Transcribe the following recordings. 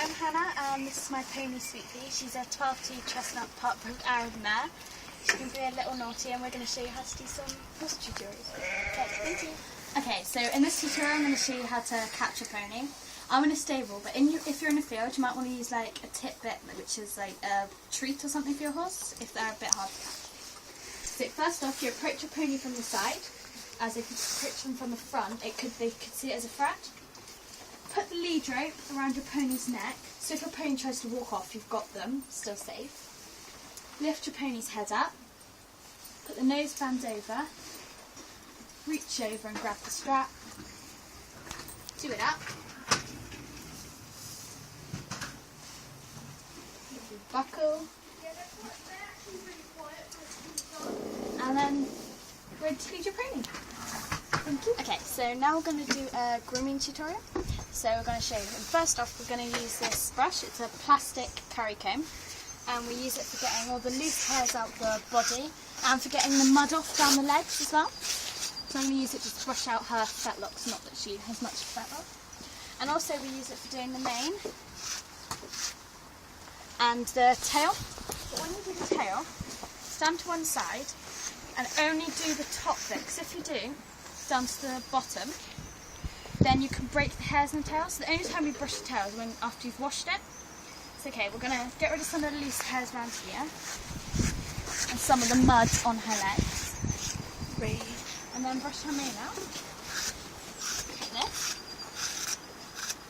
I'm Hannah and this is my pony Sweetie. She's a 12T chestnut part-brook Arab mare. She can be a little naughty and we're going to show you how to do some horse tutorials. Okay, thank you. Okay, so in this tutorial I'm going to show you how to catch a pony. I'm in a stable, but if you're in a field you might want to use like a tidbit, which is like a treat or something for your horse if they're a bit hard to catch. So first off, you approach your pony from the side, as if you approach them from the front, they could see it as a threat. Put the lead rope around your pony's neck, so if your pony tries to walk off, you've got them, still safe. Lift your pony's head up, put the nose band over, reach over and grab the strap, do it up, buckle, and then ready to feed your pony. Thank you. Okay, so now we're going to do a grooming tutorial. So we're going to show you. First off, we're going to use this brush. It's a plastic curry comb, and we use it for getting all the loose hairs out the body and for getting the mud off down the legs as well. So I'm going to use it to brush out her fetlocks, not that she has much fetlock. And also we use it for doing the mane and the tail. But when you do the tail, stand to one side and only do the top bit, because if you do, down to the bottom, then you can break the hairs in the tail. So the only time you brush the tail is when after you've washed it. It's okay, we're going to get rid of some of the loose hairs around here and some of the mud on her legs. And then brush her mane out. Like this.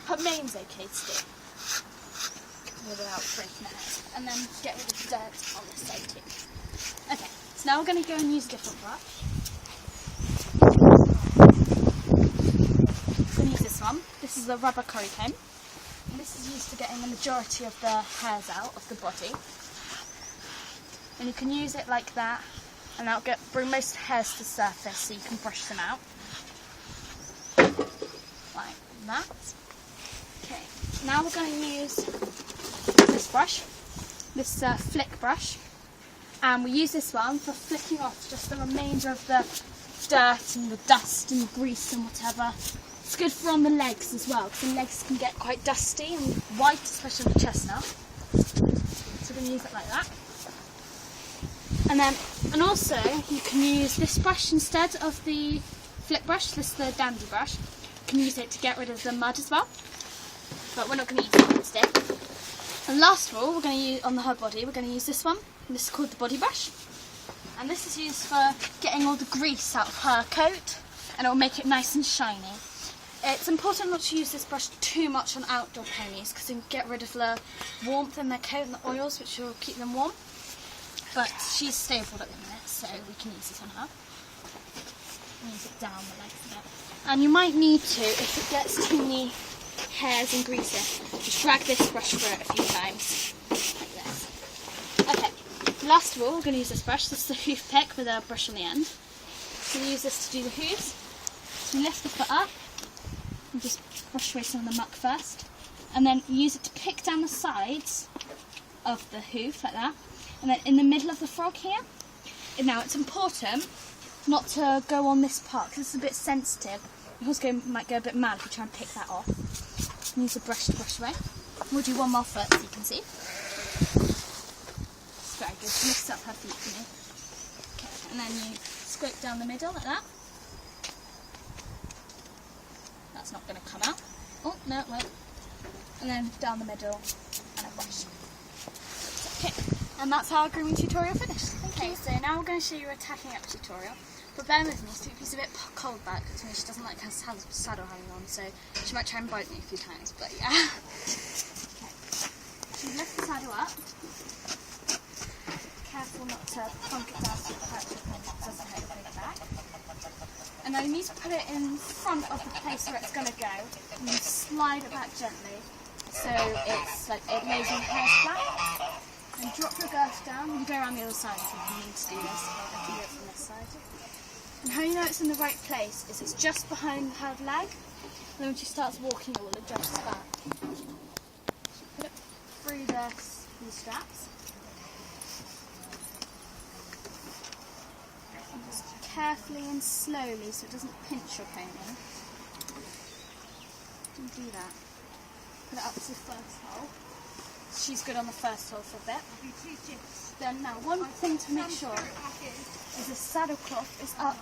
Her mane's okay to do without breaking the hairs. And then get rid of the dirt on this side too. Okay, so now we're going to go and use a different brush. This is the rubber curry comb, and this is used for getting the majority of the hairs out of the body. And you can use it like that, and that'll bring most hairs to the surface, so you can brush them out like that. Okay, now we're going to use this brush, this flick brush, and we use this one for flicking off just the remainder of the dirt and the dust and the grease and whatever. It's good for on the legs as well, because the legs can get quite dusty and white, especially on the chestnut. So we're going to use it like that. And also you can use this brush instead of the flick brush. This is the dandy brush. You can use it to get rid of the mud as well, but we're not going to use it instead. And last of all, we're going to use on her body. We're going to use this one. And this is called the body brush, and this is used for getting all the grease out of her coat, and it will make it nice and shiny. It's important not to use this brush too much on outdoor ponies, because it can get rid of the warmth in their coat and the oils, which will keep them warm. But she's stable at the minute, so we can use this on her. Use it down the legs a bit. And you might need to, if it gets too many hairs and grease in, just drag this brush through it a few times, like this. Okay, last of all, we're going to use this brush. This is a hoof pick with a brush on the end. So we use this to do the hooves. So we lift the foot up, and just brush away some of the muck first, and then use it to pick down the sides of the hoof like that, and then in the middle of the frog here. And now it's important not to go on this part, because it's a bit sensitive. Your horse might go a bit mad if you try and pick that off. And use a brush to brush away. We'll do one more foot so you can see. It's very good. Lift up her feet for me. Okay, and then you scrape down the middle like that. That's not going to come out. Oh, no, it won't. And then down the middle and a brush. Okay, and that's our grooming tutorial finished. Okay, so now we're going to show you a tacking up tutorial. But bear with me, Snoopy's a bit cold back because she doesn't like her saddle hanging on, so she might try and bite me a few times, but yeah. Okay, so you lift the saddle up. Careful not to plonk it down so the perch doesn't hurt your back. And now you need to put it in front of the place where it's going to go, and you slide it back gently so it's like it lays on the hair flat. And drop your girth down. You can go around the other side if you need to do this. I can do it from this side. And how you know it's in the right place is it's just behind her leg, and then when she starts walking it will adjust back. Put it through these straps. And just carefully and slowly so it doesn't pinch your pony. And do that. put it up to the first hole. She's good on the first hole for a bit. Then now, one thing to make sure is the saddle cloth is up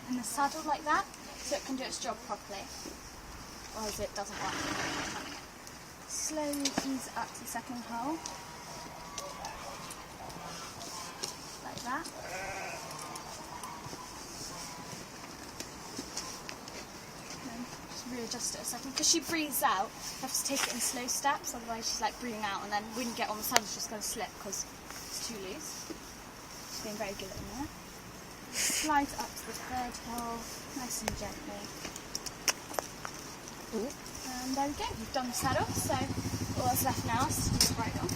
in the saddle like that, so it can do its job properly. Otherwise it doesn't work. Slowly ease it up to the second hole. Like that. Readjust it a second, because she breathes out. You have to take it in slow steps, otherwise she's like breathing out, and then when you get on the saddle she's just going to slip because it's too loose. She's being very good at it now. Slide it up to the third hole, nice and gently. Ooh. And there we go, we've done the saddle, so all that's left now is to do the bridle.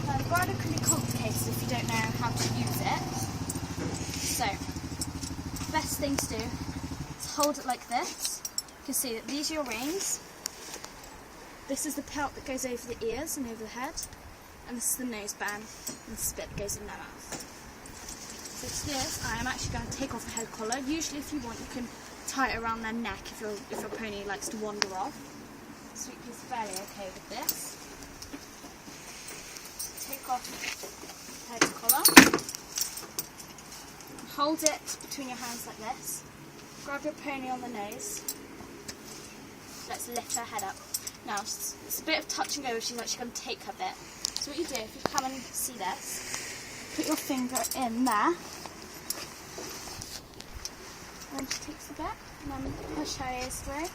Now the bridle can be complicated if you don't know how to use it. So, the best thing to do, hold it like this. You can see that these are your reins. This is the pelt that goes over the ears and over the head, and this is the nose band and the bit that goes in their mouth. So to this, I am actually going to take off the head collar. Usually, if you want, you can tie it around their neck if your pony likes to wander off. Sweet is fairly okay with this. Take off the head collar. Hold it between your hands like this. Grab your pony on the nose. Let's lift her head up. Now, it's a bit of touch and go. She's actually going to take her bit. So what you do, if you come and see this, put your finger in there. And she takes a bit. And then push her ears through.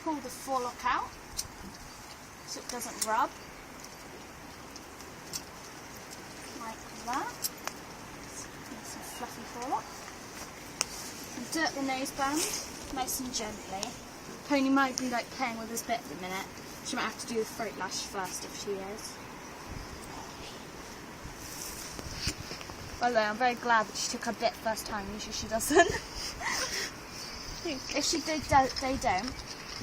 Pull the forelock out so it doesn't rub. Like that. Nice and fluffy forelock. Do it the nose band, nice and gently. Pony might be like playing with this bit at the minute. She might have to do the throat lash first if she is. By the way, I'm very glad that she took her bit first time. Usually she doesn't. If they don't,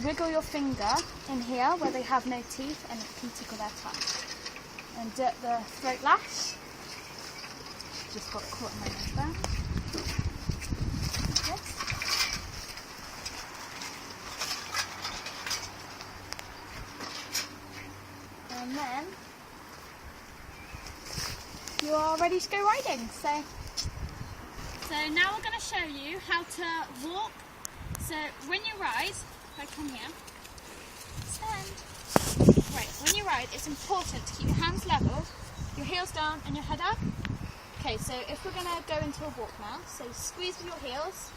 wiggle your finger in here where they have no teeth and it can tickle their tongue. And do it the throat lash. Just got caught in my nose band. And then you are ready to go riding. So now we're going to show you how to walk. So when you ride, if I come here, stand. Right, when you ride, it's important to keep your hands level, your heels down and your head up. Okay, so if we're going to go into a walk now, so squeeze with your heels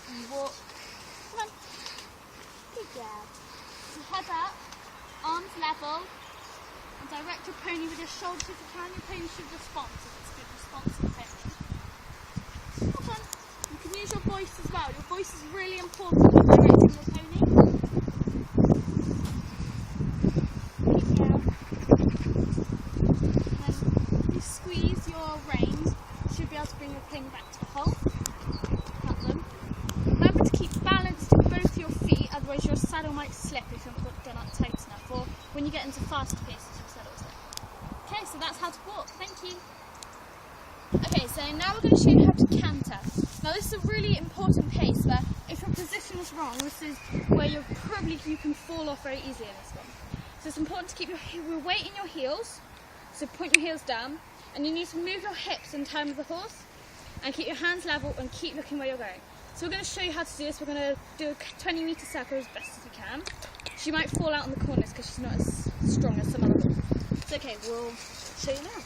and walk. Come on. Good job. So head up, arms level. And direct your pony with your shoulders if you can. Your pony should respond, so it's a good response to the pony. Come on. You can use your voice as well. Your voice is really important when directing your pony. And then you squeeze your reins. You should be able to bring your pony back to the hole. Cut them. Remember to keep balanced in both your feet, otherwise your saddle might slip if you're not done up tight enough, or when you get into faster paces. Okay, so that's how to walk. Thank you. Okay, so now we're going to show you how to canter. Now this is a really important pace, but if your position is wrong, this is where you can fall off very easily in this one. So it's important to keep your weight in your heels. So point your heels down, and you need to move your hips in time with the horse, and keep your hands level and keep looking where you're going. So we're going to show you how to do this. We're going to do a 20-metre circle as best as we can. She might fall out in the corners because she's not as strong as some other horses. It's okay, we'll show you now.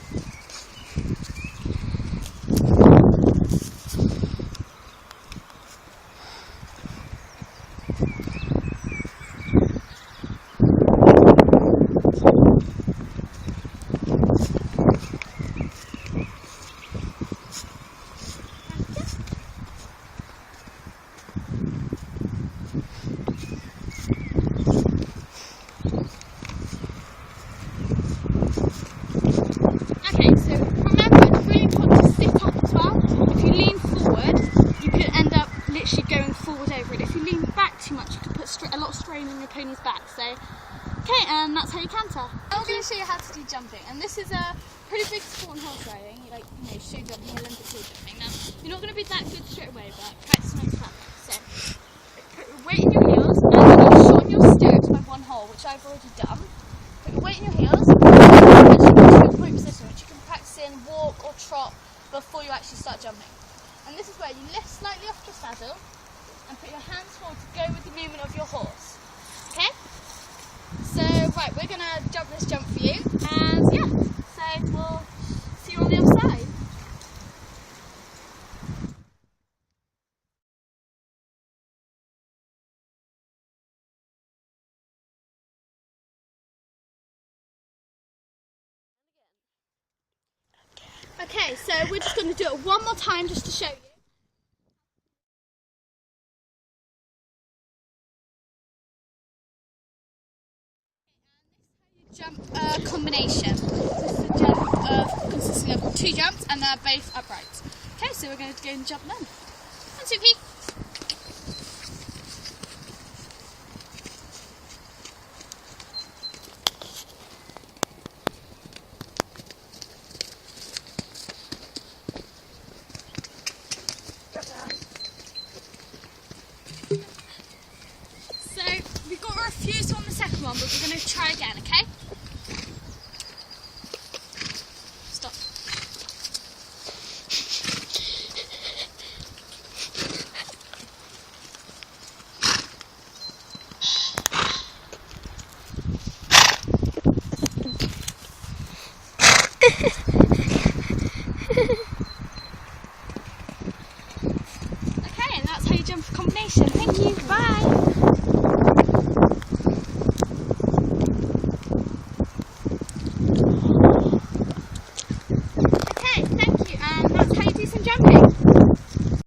On your pony's back, so okay, and that's how you canter. I'm going to show you how to do jumping, and this is a pretty big sport in horse riding, show jumping, Olympic show jumping. Now, you're not going to be that good straight away, but practice makes perfect. So, put your weight in your heels and I've already done. Put your weight in your heels, and you go to a point position, which you can practice in walk or trot before you actually start jumping. And this is where you lift slightly off the saddle and put your hands forward to go with the movement of your horse. Okay? So, right, we're going to jump this jump for you, and yeah, so we'll see you on the other side. Okay, so we're just going to do it one more time just to show you. Jump combination. This is a jump consisting of 2 jumps and they're both upright. Okay, so we're going to go and jump them. 1, 2, 3.